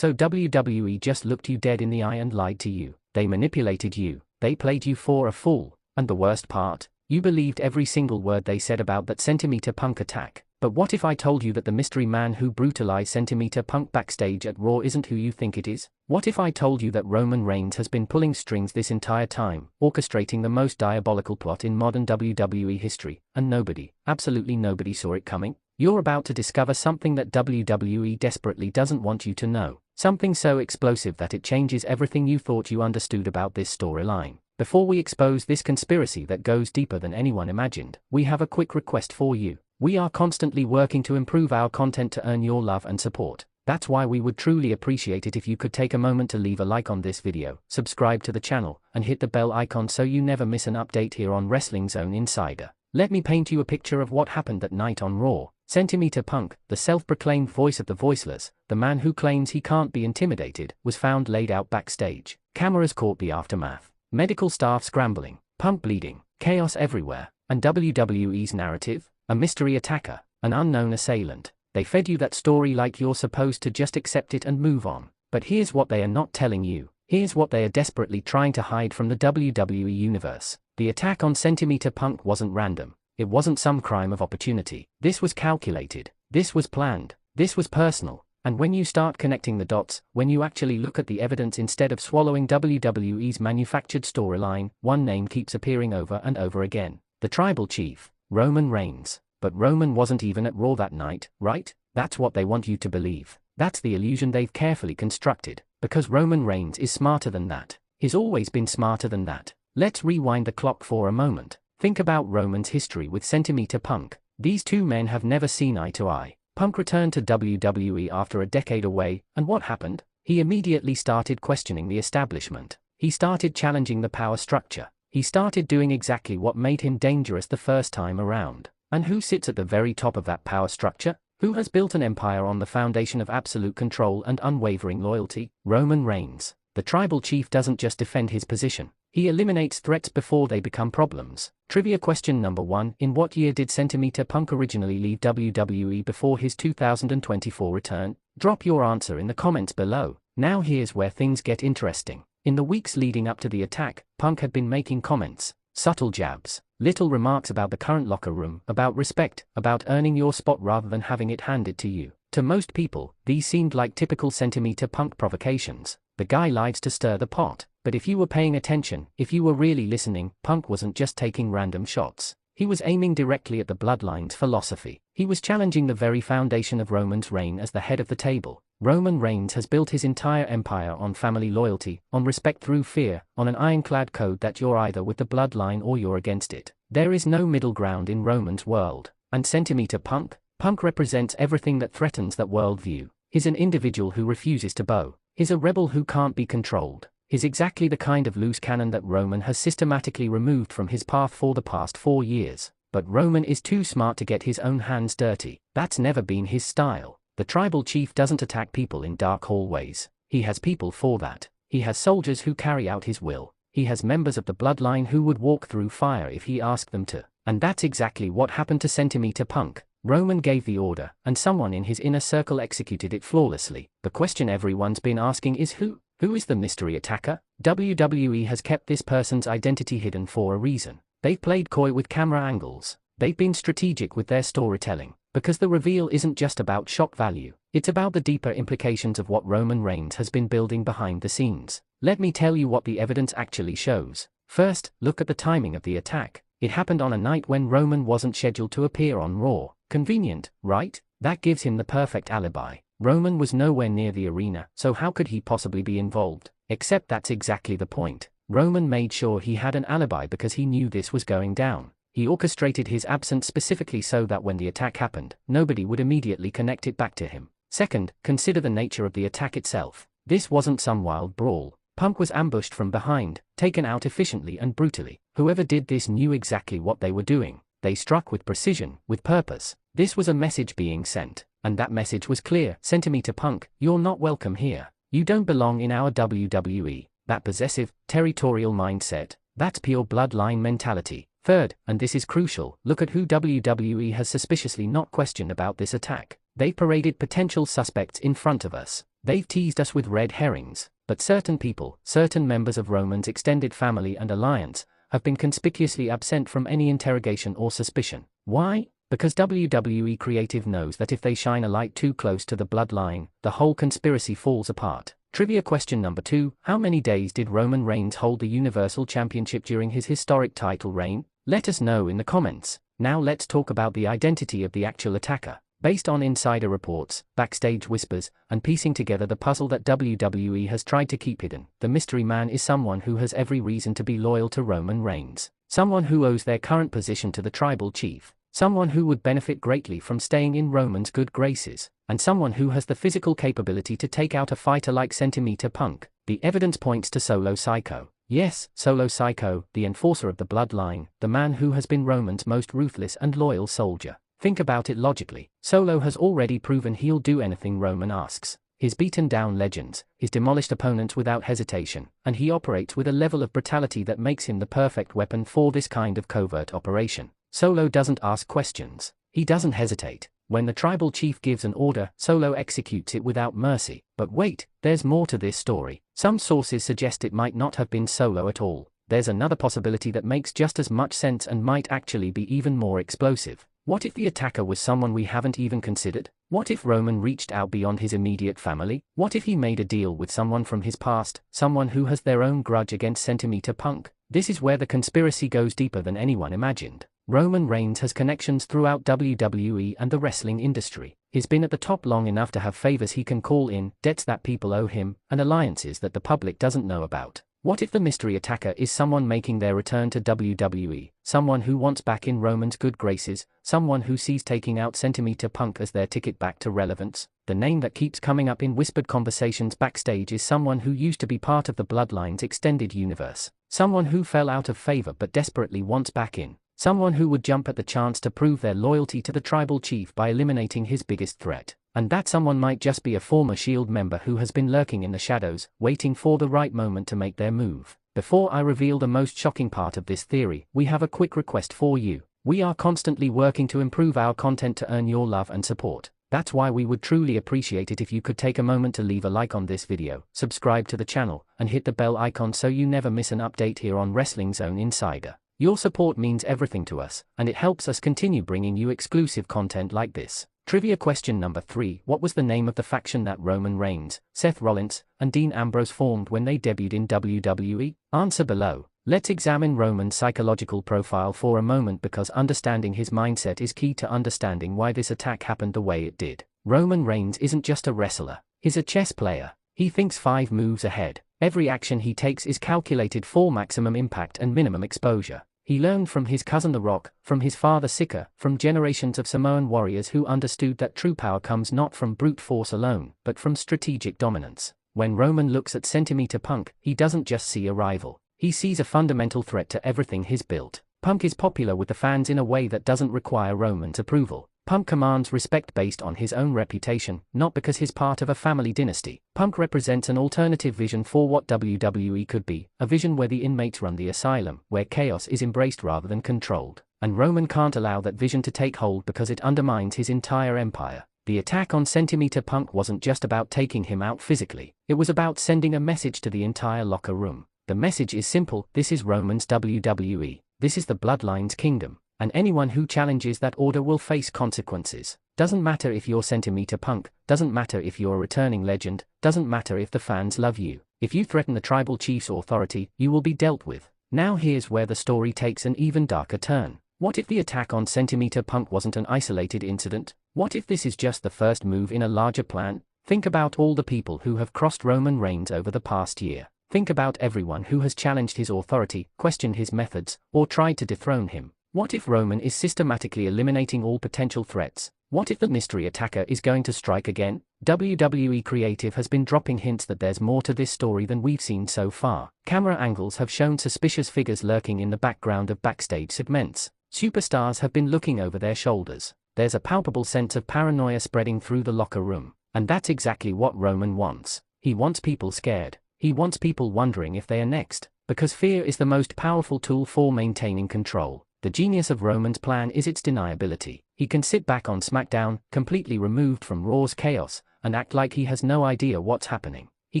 So WWE just looked you dead in the eye and lied to you. They manipulated you, they played you for a fool, and the worst part? You believed every single word they said about that Centimeter Punk attack. But what if I told you that the mystery man who brutalized Centimeter Punk backstage at Raw isn't who you think it is? What if I told you that Roman Reigns has been pulling strings this entire time, orchestrating the most diabolical plot in modern WWE history, and nobody, absolutely nobody saw it coming? You're about to discover something that WWE desperately doesn't want you to know. Something so explosive that it changes everything you thought you understood about this storyline. Before we expose this conspiracy that goes deeper than anyone imagined, we have a quick request for you. We are constantly working to improve our content to earn your love and support. That's why we would truly appreciate it if you could take a moment to leave a like on this video, subscribe to the channel, and hit the bell icon so you never miss an update here on Wrestling Zone Insider. Let me paint you a picture of what happened that night on Raw. Centimeter Punk, the self-proclaimed voice of the voiceless, the man who claims he can't be intimidated, was found laid out backstage. Cameras caught the aftermath. Medical staff scrambling, Punk bleeding, chaos everywhere, and WWE's narrative? A mystery attacker, an unknown assailant. They fed you that story like you're supposed to just accept it and move on. But here's what they are not telling you. Here's what they are desperately trying to hide from the WWE Universe. The attack on Centimeter Punk wasn't random. It wasn't some crime of opportunity. This was calculated. This was planned. This was personal. And when you start connecting the dots, when you actually look at the evidence instead of swallowing WWE's manufactured storyline, one name keeps appearing over and over again. The tribal chief, Roman Reigns. But Roman wasn't even at Raw that night, right? That's what they want you to believe. That's the illusion they've carefully constructed. Because Roman Reigns is smarter than that. He's always been smarter than that. Let's rewind the clock for a moment. Think about Roman's history with Centimeter Punk. These two men have never seen eye to eye. Punk returned to WWE after a decade away, and what happened? He immediately started questioning the establishment. He started challenging the power structure. He started doing exactly what made him dangerous the first time around. And who sits at the very top of that power structure? Who has built an empire on the foundation of absolute control and unwavering loyalty? Roman Reigns. The tribal chief doesn't just defend his position. He eliminates threats before they become problems. Trivia question number 1. In what year did Centimeter Punk originally leave WWE before his 2024 return? Drop your answer in the comments below. Now here's where things get interesting. In the weeks leading up to the attack, Punk had been making comments, subtle jabs, little remarks about the current locker room, about respect, about earning your spot rather than having it handed to you. To most people, these seemed like typical Centimeter Punk provocations. The guy lives to stir the pot. But if you were paying attention, if you were really listening, Punk wasn't just taking random shots. He was aiming directly at the Bloodline's philosophy. He was challenging the very foundation of Roman's reign as the head of the table. Roman Reigns has built his entire empire on family loyalty, on respect through fear, on an ironclad code that you're either with the Bloodline or you're against it. There is no middle ground in Roman's world. And Centimeter Punk? Punk represents everything that threatens that worldview. He's an individual who refuses to bow. He's a rebel who can't be controlled. He's exactly the kind of loose cannon that Roman has systematically removed from his path for the past 4 years. But Roman is too smart to get his own hands dirty. That's never been his style. The tribal chief doesn't attack people in dark hallways. He has people for that. He has soldiers who carry out his will. He has members of the Bloodline who would walk through fire if he asked them to. And that's exactly what happened to Centimeter Punk. Roman gave the order, and someone in his inner circle executed it flawlessly. The question everyone's been asking is who? Who is the mystery attacker? WWE has kept this person's identity hidden for a reason. They've played coy with camera angles. They've been strategic with their storytelling. Because the reveal isn't just about shock value. It's about the deeper implications of what Roman Reigns has been building behind the scenes. Let me tell you what the evidence actually shows. First, look at the timing of the attack. It happened on a night when Roman wasn't scheduled to appear on Raw. Convenient, right? That gives him the perfect alibi. Roman was nowhere near the arena, so how could he possibly be involved? Except that's exactly the point. Roman made sure he had an alibi because he knew this was going down. He orchestrated his absence specifically so that when the attack happened, nobody would immediately connect it back to him. Second, consider the nature of the attack itself. This wasn't some wild brawl. Punk was ambushed from behind, taken out efficiently and brutally. Whoever did this knew exactly what they were doing. They struck with precision, with purpose. This was a message being sent. And that message was clear. Centimeter Punk, you're not welcome here. You don't belong in our WWE. That possessive, territorial mindset, that's pure Bloodline mentality. Third, and this is crucial, look at who WWE has suspiciously not questioned about this attack. They paraded potential suspects in front of us. They've teased us with red herrings, but certain people, certain members of Roman's extended family and alliance, have been conspicuously absent from any interrogation or suspicion. Why? Because WWE Creative knows that if they shine a light too close to the bloodline, the whole conspiracy falls apart. Trivia question number 2, how many days did Roman Reigns hold the Universal Championship during his historic title reign? Let us know in the comments. Now let's talk about the identity of the actual attacker. Based on insider reports, backstage whispers, and piecing together the puzzle that WWE has tried to keep hidden, the mystery man is someone who has every reason to be loyal to Roman Reigns. Someone who owes their current position to the tribal chief. Someone who would benefit greatly from staying in Roman's good graces. And someone who has the physical capability to take out a fighter like Centimeter Punk. The evidence points to Solo Sikoa. Yes, Solo Sikoa, the enforcer of the bloodline, the man who has been Roman's most ruthless and loyal soldier. Think about it logically. Solo has already proven he'll do anything Roman asks. He's beaten down legends, he's demolished opponents without hesitation, and he operates with a level of brutality that makes him the perfect weapon for this kind of covert operation. Solo doesn't ask questions. He doesn't hesitate. When the tribal chief gives an order, Solo executes it without mercy. But wait, there's more to this story. Some sources suggest it might not have been Solo at all. There's another possibility that makes just as much sense and might actually be even more explosive. What if the attacker was someone we haven't even considered? What if Roman reached out beyond his immediate family? What if he made a deal with someone from his past, someone who has their own grudge against Centimeter Punk? This is where the conspiracy goes deeper than anyone imagined. Roman Reigns has connections throughout WWE and the wrestling industry. He's been at the top long enough to have favors he can call in, debts that people owe him, and alliances that the public doesn't know about. What if the mystery attacker is someone making their return to WWE, someone who wants back in Roman's good graces, someone who sees taking out Centimeter Punk as their ticket back to relevance? The name that keeps coming up in whispered conversations backstage is someone who used to be part of the Bloodline's extended universe. Someone who fell out of favor but desperately wants back in. Someone who would jump at the chance to prove their loyalty to the tribal chief by eliminating his biggest threat. And that someone might just be a former SHIELD member who has been lurking in the shadows, waiting for the right moment to make their move. Before I reveal the most shocking part of this theory, we have a quick request for you. We are constantly working to improve our content to earn your love and support. That's why we would truly appreciate it if you could take a moment to leave a like on this video, subscribe to the channel, and hit the bell icon so you never miss an update here on Wrestling Zone Insider. Your support means everything to us, and it helps us continue bringing you exclusive content like this. Trivia question number 3, what was the name of the faction that Roman Reigns, Seth Rollins, and Dean Ambrose formed when they debuted in WWE? Answer below. Let's examine Roman's psychological profile for a moment because understanding his mindset is key to understanding why this attack happened the way it did. Roman Reigns isn't just a wrestler, he's a chess player. He thinks 5 moves ahead. Every action he takes is calculated for maximum impact and minimum exposure. He learned from his cousin The Rock, from his father Sika, from generations of Samoan warriors who understood that true power comes not from brute force alone, but from strategic dominance. When Roman looks at Centimeter Punk, he doesn't just see a rival. He sees a fundamental threat to everything he's built. Punk is popular with the fans in a way that doesn't require Roman's approval. Punk commands respect based on his own reputation, not because he's part of a family dynasty. Punk represents an alternative vision for what WWE could be, a vision where the inmates run the asylum, where chaos is embraced rather than controlled. And Roman can't allow that vision to take hold because it undermines his entire empire. The attack on Centimeter Punk wasn't just about taking him out physically, it was about sending a message to the entire locker room. The message is simple: this is Roman's WWE, this is the Bloodline's kingdom. And anyone who challenges that order will face consequences. Doesn't matter if you're Centimeter Punk, doesn't matter if you're a returning legend, doesn't matter if the fans love you. If you threaten the tribal chief's authority, you will be dealt with. Now here's where the story takes an even darker turn. What if the attack on Centimeter Punk wasn't an isolated incident? What if this is just the first move in a larger plan? Think about all the people who have crossed Roman Reigns over the past year. Think about everyone who has challenged his authority, questioned his methods, or tried to dethrone him. What if Roman is systematically eliminating all potential threats? What if the mystery attacker is going to strike again? WWE Creative has been dropping hints that there's more to this story than we've seen so far. Camera angles have shown suspicious figures lurking in the background of backstage segments. Superstars have been looking over their shoulders. There's a palpable sense of paranoia spreading through the locker room. And that's exactly what Roman wants. He wants people scared. He wants people wondering if they are next. Because fear is the most powerful tool for maintaining control. The genius of Roman's plan is its deniability. He can sit back on SmackDown, completely removed from Raw's chaos, and act like he has no idea what's happening. He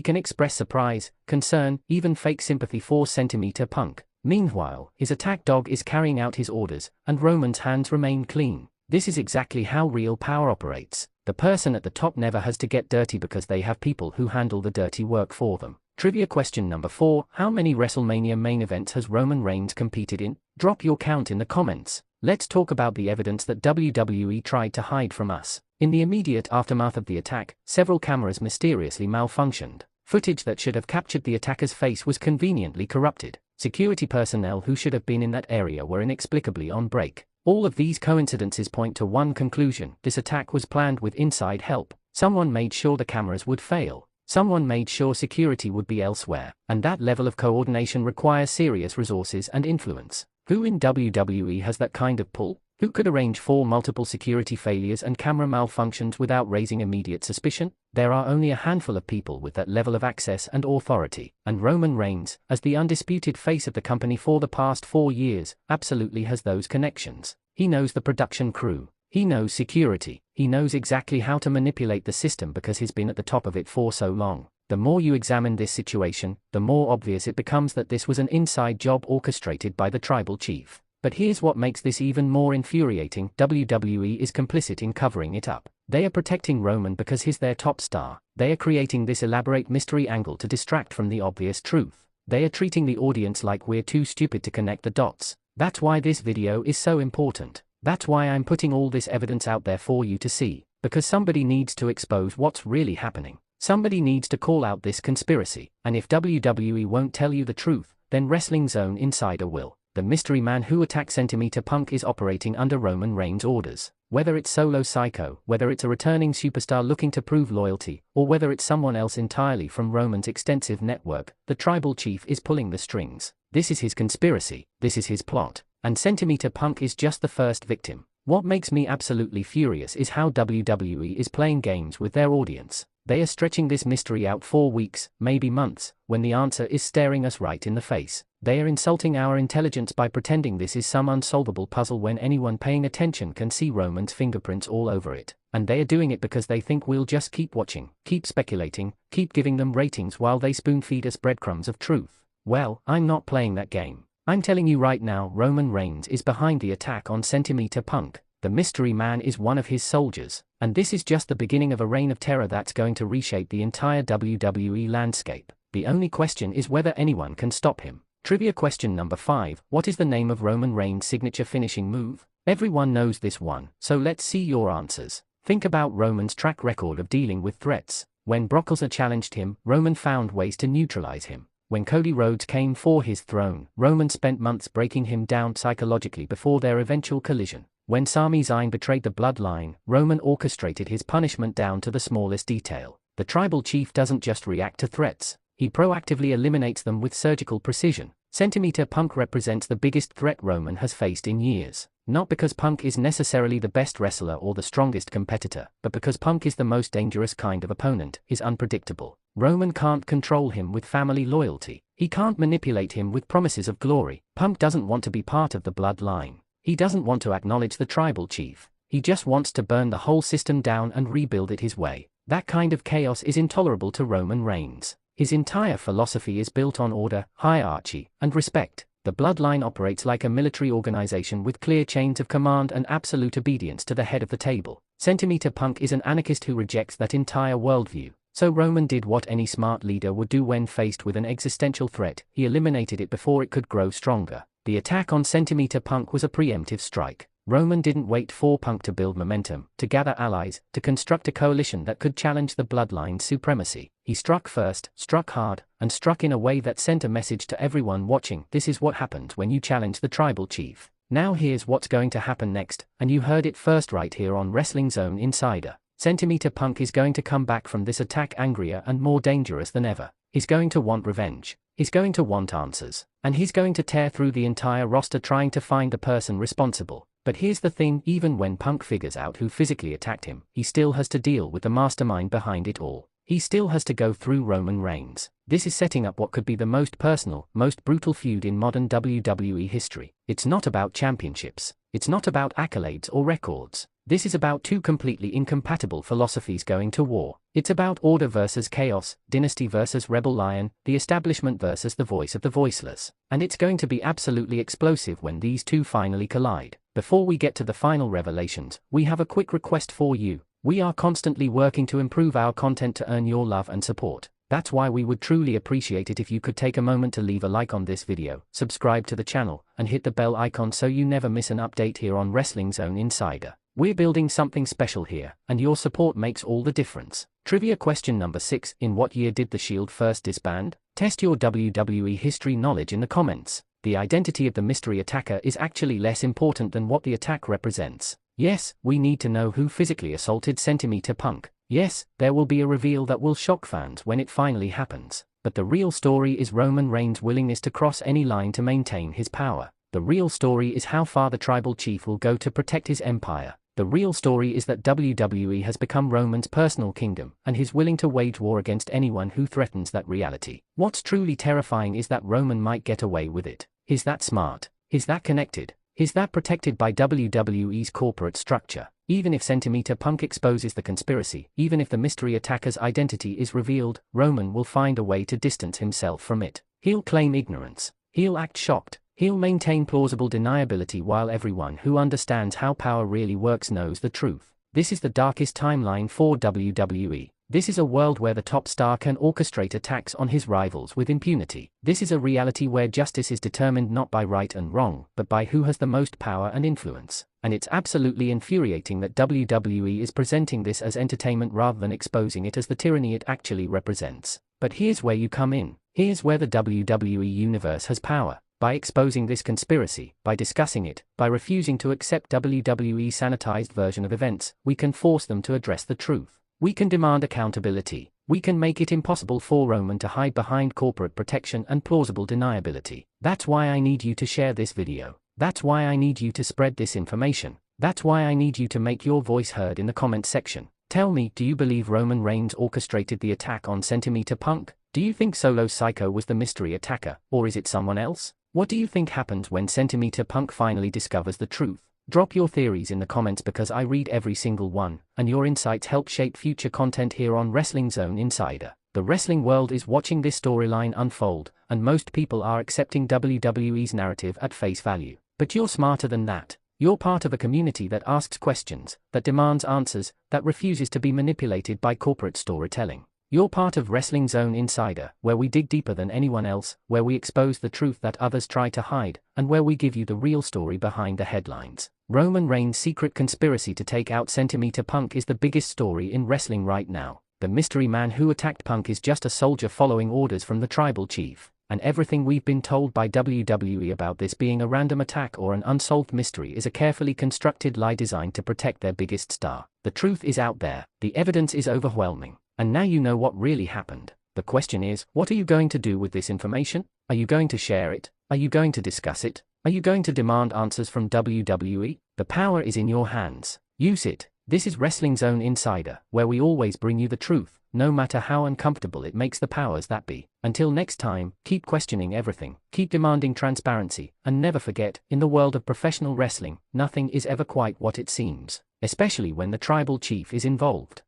can express surprise, concern, even fake sympathy for Centimeter Punk. Meanwhile, his attack dog is carrying out his orders, and Roman's hands remain clean. This is exactly how real power operates. The person at the top never has to get dirty because they have people who handle the dirty work for them. Trivia question number 4. How many WrestleMania main events has Roman Reigns competed in? Drop your count in the comments. Let's talk about the evidence that WWE tried to hide from us. In the immediate aftermath of the attack, several cameras mysteriously malfunctioned. Footage that should have captured the attacker's face was conveniently corrupted. Security personnel who should have been in that area were inexplicably on break. All of these coincidences point to one conclusion: this attack was planned with inside help. Someone made sure the cameras would fail. Someone made sure security would be elsewhere. And that level of coordination requires serious resources and influence. Who in WWE has that kind of pull? Who could arrange for multiple security failures and camera malfunctions without raising immediate suspicion? There are only a handful of people with that level of access and authority, and Roman Reigns, as the undisputed face of the company for the past 4 years, absolutely has those connections. He knows the production crew. He knows security. He knows exactly how to manipulate the system because he's been at the top of it for so long. The more you examine this situation, the more obvious it becomes that this was an inside job orchestrated by the tribal chief. But here's what makes this even more infuriating: WWE is complicit in covering it up. They are protecting Roman because he's their top star. They are creating this elaborate mystery angle to distract from the obvious truth. They are treating the audience like we're too stupid to connect the dots. That's why this video is so important. That's why I'm putting all this evidence out there for you to see. Because somebody needs to expose what's really happening. Somebody needs to call out this conspiracy. And if WWE won't tell you the truth, then Wrestling Zone Insider will. The mystery man who attacked Centimeter Punk is operating under Roman Reigns' orders. Whether it's Solo Psycho, whether it's a returning superstar looking to prove loyalty, or whether it's someone else entirely from Roman's extensive network, the tribal chief is pulling the strings. This is his conspiracy. This is his plot. And Centimeter Punk is just the first victim. What makes me absolutely furious is how WWE is playing games with their audience. They are stretching this mystery out for weeks, maybe months, when the answer is staring us right in the face. They are insulting our intelligence by pretending this is some unsolvable puzzle when anyone paying attention can see Roman's fingerprints all over it. And they are doing it because they think we'll just keep watching, keep speculating, keep giving them ratings while they spoon-feed us breadcrumbs of truth. Well, I'm not playing that game. I'm telling you right now, Roman Reigns is behind the attack on Centimeter Punk. The mystery man is one of his soldiers, and this is just the beginning of a reign of terror that's going to reshape the entire WWE landscape. The only question is whether anyone can stop him. Trivia question number 5. What is the name of Roman Reigns' signature finishing move? Everyone knows this one, so let's see your answers. Think about Roman's track record of dealing with threats. When Brock Lesnar challenged him, Roman found ways to neutralize him. When Cody Rhodes came for his throne, Roman spent months breaking him down psychologically before their eventual collision. When Sami Zayn betrayed the bloodline, Roman orchestrated his punishment down to the smallest detail. The tribal chief doesn't just react to threats, he proactively eliminates them with surgical precision. Centimeter Punk represents the biggest threat Roman has faced in years. Not because Punk is necessarily the best wrestler or the strongest competitor, but because Punk is the most dangerous kind of opponent, is unpredictable. Roman can't control him with family loyalty. He can't manipulate him with promises of glory. Punk doesn't want to be part of the bloodline. He doesn't want to acknowledge the tribal chief. He just wants to burn the whole system down and rebuild it his way. That kind of chaos is intolerable to Roman Reigns. His entire philosophy is built on order, hierarchy, and respect. The bloodline operates like a military organization with clear chains of command and absolute obedience to the head of the table. Centimeter Punk is an anarchist who rejects that entire worldview. So Roman did what any smart leader would do when faced with an existential threat: he eliminated it before it could grow stronger. The attack on Centimeter Punk was a preemptive strike. Roman didn't wait for Punk to build momentum, to gather allies, to construct a coalition that could challenge the bloodline's supremacy. He struck first, struck hard, and struck in a way that sent a message to everyone watching: this is what happens when you challenge the tribal chief. Now here's what's going to happen next, and you heard it first right here on Wrestling Zone Insider. Centimeter Punk is going to come back from this attack angrier and more dangerous than ever. He's going to want revenge. He's going to want answers. And he's going to tear through the entire roster trying to find the person responsible. But here's the thing: even when Punk figures out who physically attacked him, he still has to deal with the mastermind behind it all. He still has to go through Roman Reigns. This is setting up what could be the most personal, most brutal feud in modern WWE history. It's not about championships. It's not about accolades or records. This is about two completely incompatible philosophies going to war. It's about order versus chaos, dynasty versus rebel lion, the establishment versus the voice of the voiceless. And it's going to be absolutely explosive when these two finally collide. Before we get to the final revelations, we have a quick request for you. We are constantly working to improve our content to earn your love and support. That's why we would truly appreciate it if you could take a moment to leave a like on this video, subscribe to the channel, and hit the bell icon so you never miss an update here on Wrestling Zone Insider. We're building something special here, and your support makes all the difference. Trivia question number 6. In what year did The Shield first disband? Test your WWE history knowledge in the comments. The identity of the mystery attacker is actually less important than what the attack represents. Yes, we need to know who physically assaulted Centimeter Punk. Yes, there will be a reveal that will shock fans when it finally happens. But the real story is Roman Reigns' willingness to cross any line to maintain his power. The real story is how far the tribal chief will go to protect his empire. The real story is that WWE has become Roman's personal kingdom, and he's willing to wage war against anyone who threatens that reality. What's truly terrifying is that Roman might get away with it. He's that smart. He's that connected. He's that protected by WWE's corporate structure. Even if Centimeter Punk exposes the conspiracy, even if the mystery attacker's identity is revealed, Roman will find a way to distance himself from it. He'll claim ignorance. He'll act shocked. He'll maintain plausible deniability while everyone who understands how power really works knows the truth. This is the darkest timeline for WWE. This is a world where the top star can orchestrate attacks on his rivals with impunity. This is a reality where justice is determined not by right and wrong, but by who has the most power and influence. And it's absolutely infuriating that WWE is presenting this as entertainment rather than exposing it as the tyranny it actually represents. But here's where you come in. Here's where the WWE Universe has power. By exposing this conspiracy, by discussing it, by refusing to accept WWE's sanitized version of events, we can force them to address the truth. We can demand accountability. We can make it impossible for Roman to hide behind corporate protection and plausible deniability. That's why I need you to share this video. That's why I need you to spread this information. That's why I need you to make your voice heard in the comment section. Tell me, do you believe Roman Reigns orchestrated the attack on Centimeter Punk? Do you think Solo Psycho was the mystery attacker, or is it someone else? What do you think happens when Centimeter Punk finally discovers the truth? Drop your theories in the comments because I read every single one, and your insights help shape future content here on Wrestling Zone Insider. The wrestling world is watching this storyline unfold, and most people are accepting WWE's narrative at face value. But you're smarter than that. You're part of a community that asks questions, that demands answers, that refuses to be manipulated by corporate storytelling. You're part of Wrestling Zone Insider, where we dig deeper than anyone else, where we expose the truth that others try to hide, and where we give you the real story behind the headlines. Roman Reigns' secret conspiracy to take out Centimeter Punk is the biggest story in wrestling right now. The mystery man who attacked Punk is just a soldier following orders from the tribal chief. And everything we've been told by WWE about this being a random attack or an unsolved mystery is a carefully constructed lie designed to protect their biggest star. The truth is out there. The evidence is overwhelming. And now you know what really happened. The question is, what are you going to do with this information? Are you going to share it? Are you going to discuss it? Are you going to demand answers from WWE? The power is in your hands. Use it. This is Wrestling Zone Insider, where we always bring you the truth, no matter how uncomfortable it makes the powers that be. Until next time, keep questioning everything, keep demanding transparency, and never forget, in the world of professional wrestling, nothing is ever quite what it seems, especially when the tribal chief is involved.